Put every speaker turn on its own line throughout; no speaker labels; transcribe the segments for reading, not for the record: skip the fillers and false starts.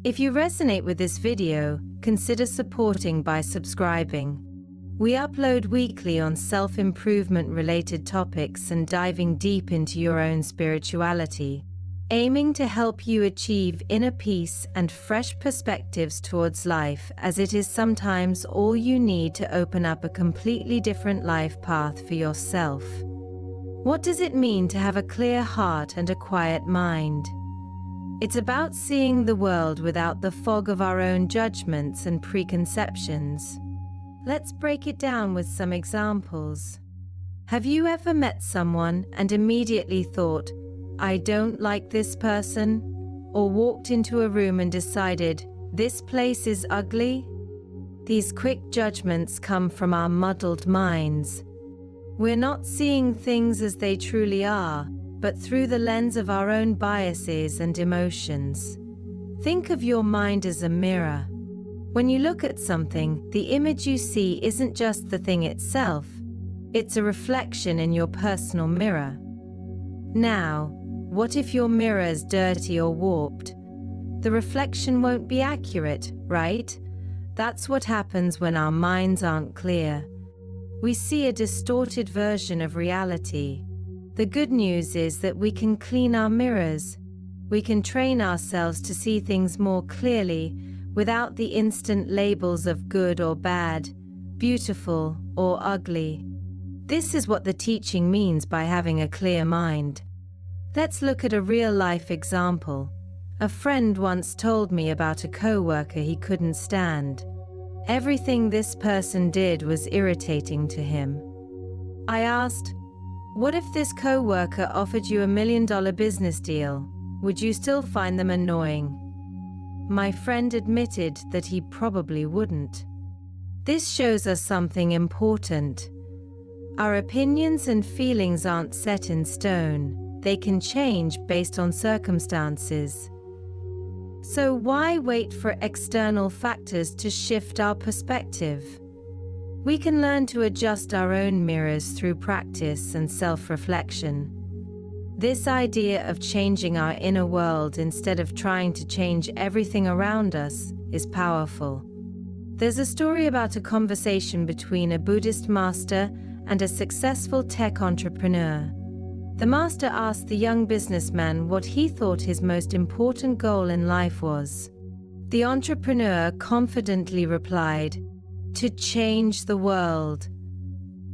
If you resonate with this video, consider supporting by subscribing. We upload weekly on self-improvement related topics and diving deep into your own spirituality, aiming to help you achieve inner peace and fresh perspectives towards life, as it is sometimes all you need to open up a completely different life path for yourself. What does it mean to have a clear heart and a quiet mind? It's about seeing the world without the fog of our own judgments and preconceptions. Let's break it down with some examples. Have you ever met someone and immediately thought, "I don't like this person," or walked into a room and decided, "This place is ugly"? These quick judgments come from our muddled minds. We're not seeing things as they truly are, but through the lens of our own biases and emotions. Think of your mind as a mirror. When you look at something, the image you see isn't just the thing itself, it's a reflection in your personal mirror. Now, what if your mirror is dirty or warped? The reflection won't be accurate, right? That's what happens when our minds aren't clear. We see a distorted version of reality. The good news is that we can clean our mirrors. We can train ourselves to see things more clearly, without the instant labels of good or bad, beautiful or ugly. This is what the teaching means by having a clear mind. Let's look at a real-life example. A friend once told me about a coworker he couldn't stand. Everything this person did was irritating to him. I asked, "What if this coworker offered you $1 million business deal? Would you still find them annoying?" My friend admitted that he probably wouldn't. This shows us something important. Our opinions and feelings aren't set in stone. They can change based on circumstances. So why wait for external factors to shift our perspective? We can learn to adjust our own mirrors through practice and self-reflection. This idea of changing our inner world instead of trying to change everything around us is powerful. There's a story about a conversation between a Buddhist master and a successful tech entrepreneur. The master asked the young businessman what he thought his most important goal in life was. The entrepreneur confidently replied, "To change the world."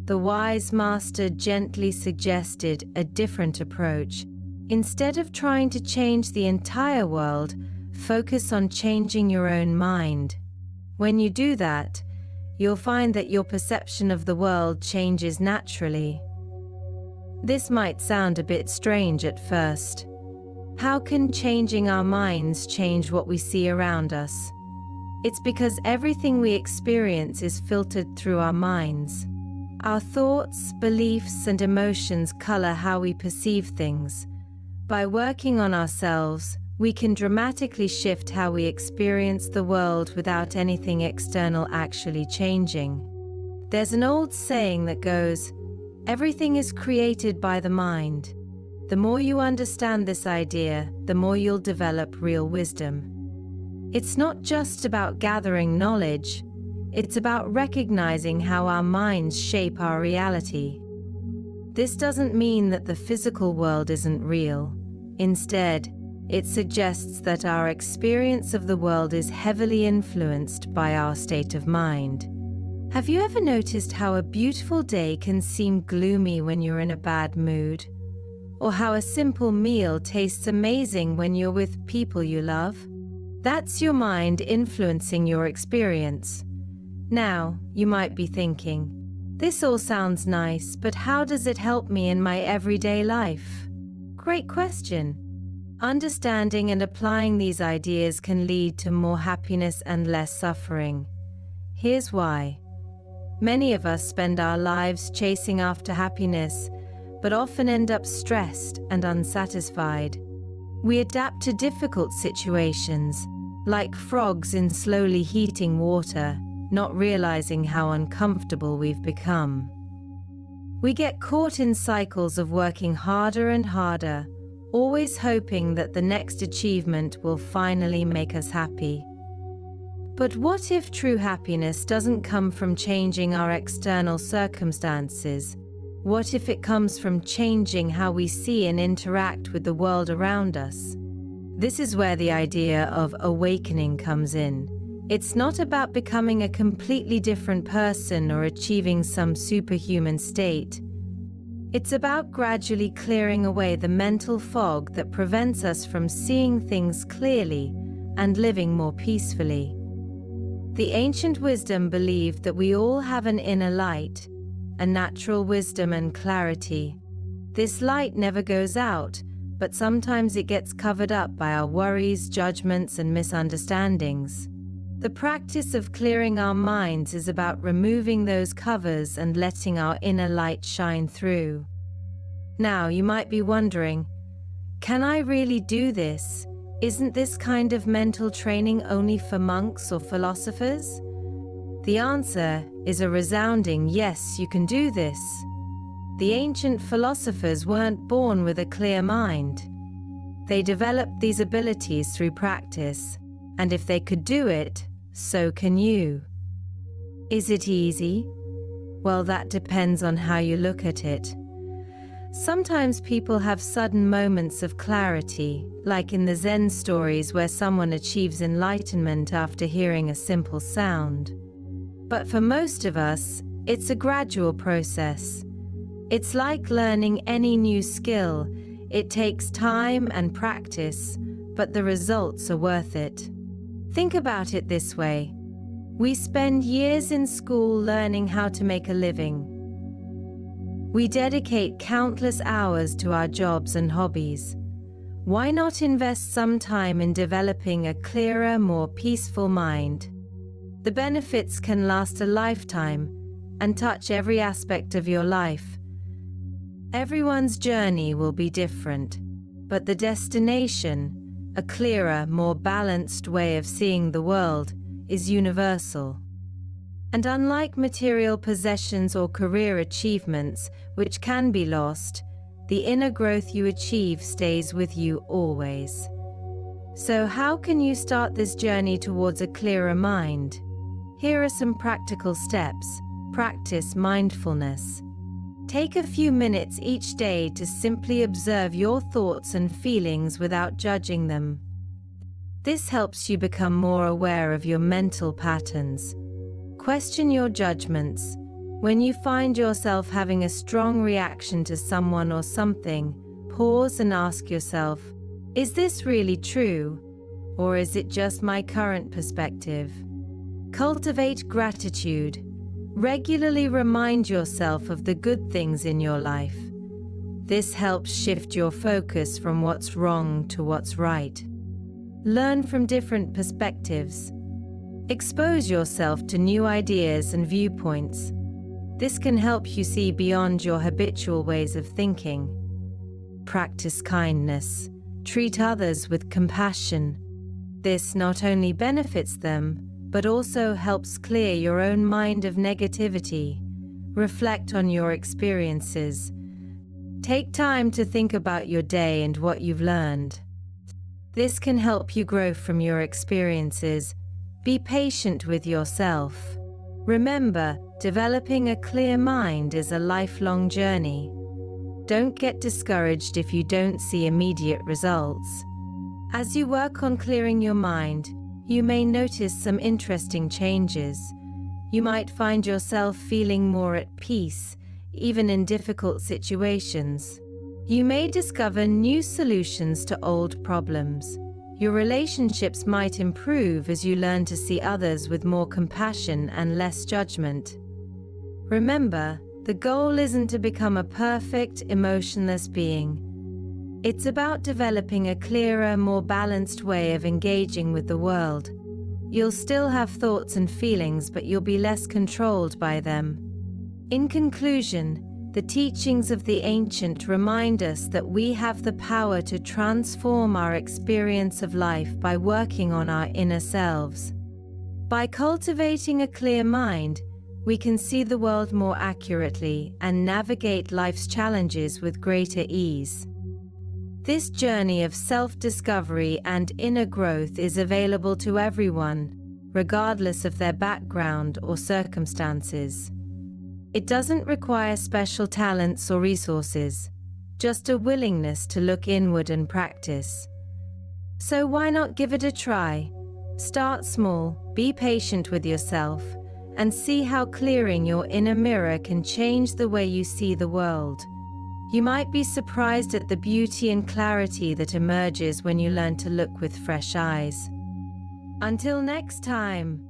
The wise master gently suggested a different approach. Instead of trying to change the entire world, focus on changing your own mind. When you do that, you'll find that your perception of the world changes naturally. This might sound a bit strange at first. How can changing our minds change what we see around us? It's because everything we experience is filtered through our minds. Our thoughts, beliefs, and emotions color how we perceive things. By working on ourselves, we can dramatically shift how we experience the world without anything external actually changing. There's an old saying that goes, "Everything is created by the mind." The more you understand this idea, the more you'll develop real wisdom. It's not just about gathering knowledge. It's about recognizing how our minds shape our reality. This doesn't mean that the physical world isn't real. Instead, it suggests that our experience of the world is heavily influenced by our state of mind. Have you ever noticed how a beautiful day can seem gloomy when you're in a bad mood? Or how a simple meal tastes amazing when you're with people you love? That's your mind influencing your experience. Now, you might be thinking, "This all sounds nice, but how does it help me in my everyday life?" Great question. Understanding and applying these ideas can lead to more happiness and less suffering. Here's why. Many of us spend our lives chasing after happiness, but often end up stressed and unsatisfied. We adapt to difficult situations, like frogs in slowly heating water, not realizing how uncomfortable we've become. We get caught in cycles of working harder and harder, always hoping that the next achievement will finally make us happy. But what if true happiness doesn't come from changing our external circumstances? What if it comes from changing how we see and interact with the world around us? This is where the idea of awakening comes in. It's not about becoming a completely different person or achieving some superhuman state. It's about gradually clearing away the mental fog that prevents us from seeing things clearly and living more peacefully. The ancient wisdom believed that we all have an inner light, a natural wisdom and clarity. This light never goes out, but sometimes it gets covered up by our worries, judgments, and misunderstandings. The practice of clearing our minds is about removing those covers and letting our inner light shine through. Now, you might be wondering, can I really do this? Isn't this kind of mental training only for monks or philosophers? The answer is a resounding yes, you can do this. The ancient philosophers weren't born with a clear mind. They developed these abilities through practice, and if they could do it, so can you. Is it easy? Well, that depends on how you look at it. Sometimes people have sudden moments of clarity, like in the Zen stories where someone achieves enlightenment after hearing a simple sound. But for most of us, it's a gradual process. It's like learning any new skill. It takes time and practice, but the results are worth it. Think about it this way. We spend years in school learning how to make a living. We dedicate countless hours to our jobs and hobbies. Why not invest some time in developing a clearer, more peaceful mind? The benefits can last a lifetime and touch every aspect of your life. Everyone's journey will be different, but the destination, a clearer, more balanced way of seeing the world, is universal. And unlike material possessions or career achievements, which can be lost, the inner growth you achieve stays with you always. So how can you start this journey towards a clearer mind? Here are some practical steps. Practice mindfulness. Take a few minutes each day to simply observe your thoughts and feelings without judging them. This helps you become more aware of your mental patterns. Question your judgments. When you find yourself having a strong reaction to someone or something, pause and ask yourself, is this really true? Or is it just my current perspective? Cultivate gratitude. Regularly remind yourself of the good things in your life. This helps shift your focus from what's wrong to what's right. Learn from different perspectives. Expose yourself to new ideas and viewpoints. This can help you see beyond your habitual ways of thinking. Practice kindness. Treat others with compassion. This not only benefits them, but also helps clear your own mind of negativity. Reflect on your experiences. Take time to think about your day and what you've learned. This can help you grow from your experiences. Be patient with yourself. Remember, developing a clear mind is a lifelong journey. Don't get discouraged if you don't see immediate results. As you work on clearing your mind, you may notice some interesting changes. You might find yourself feeling more at peace, even in difficult situations. You may discover new solutions to old problems. Your relationships might improve as you learn to see others with more compassion and less judgment. Remember, the goal isn't to become a perfect, emotionless being. It's about developing a clearer, more balanced way of engaging with the world. You'll still have thoughts and feelings, but you'll be less controlled by them. In conclusion, the teachings of the ancient remind us that we have the power to transform our experience of life by working on our inner selves. By cultivating a clear mind, we can see the world more accurately and navigate life's challenges with greater ease. This journey of self-discovery and inner growth is available to everyone, regardless of their background or circumstances. It doesn't require special talents or resources, just a willingness to look inward and practice. So why not give it a try? Start small, be patient with yourself, and see how clearing your inner mirror can change the way you see the world. You might be surprised at the beauty and clarity that emerges when you learn to look with fresh eyes. Until next time.